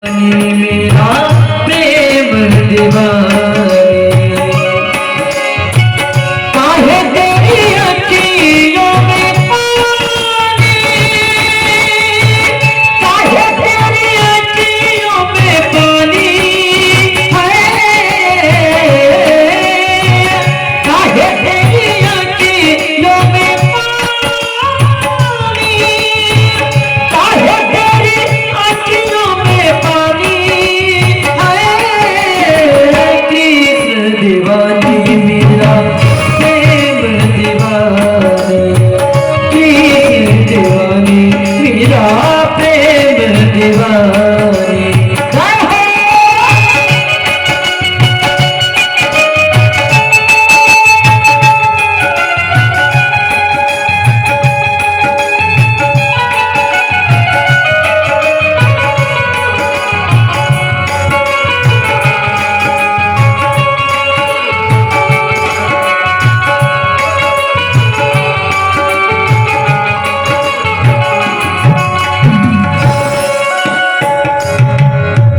मेरा प्रेम दीवाने काहे तेरी अखियों में पानी, काहे तेरी अखियों में पानी है, काहे तेरी अखियों में पानी, काहे तेरी अखियों में पानी है, कृष्ण दीवानी मेरा प्रेम दीवानी, कृष्ण दीवानी मेरा प्रेम दीवानी।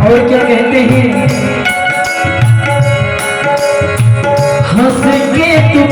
और क्या कहते हैं, हंस के तू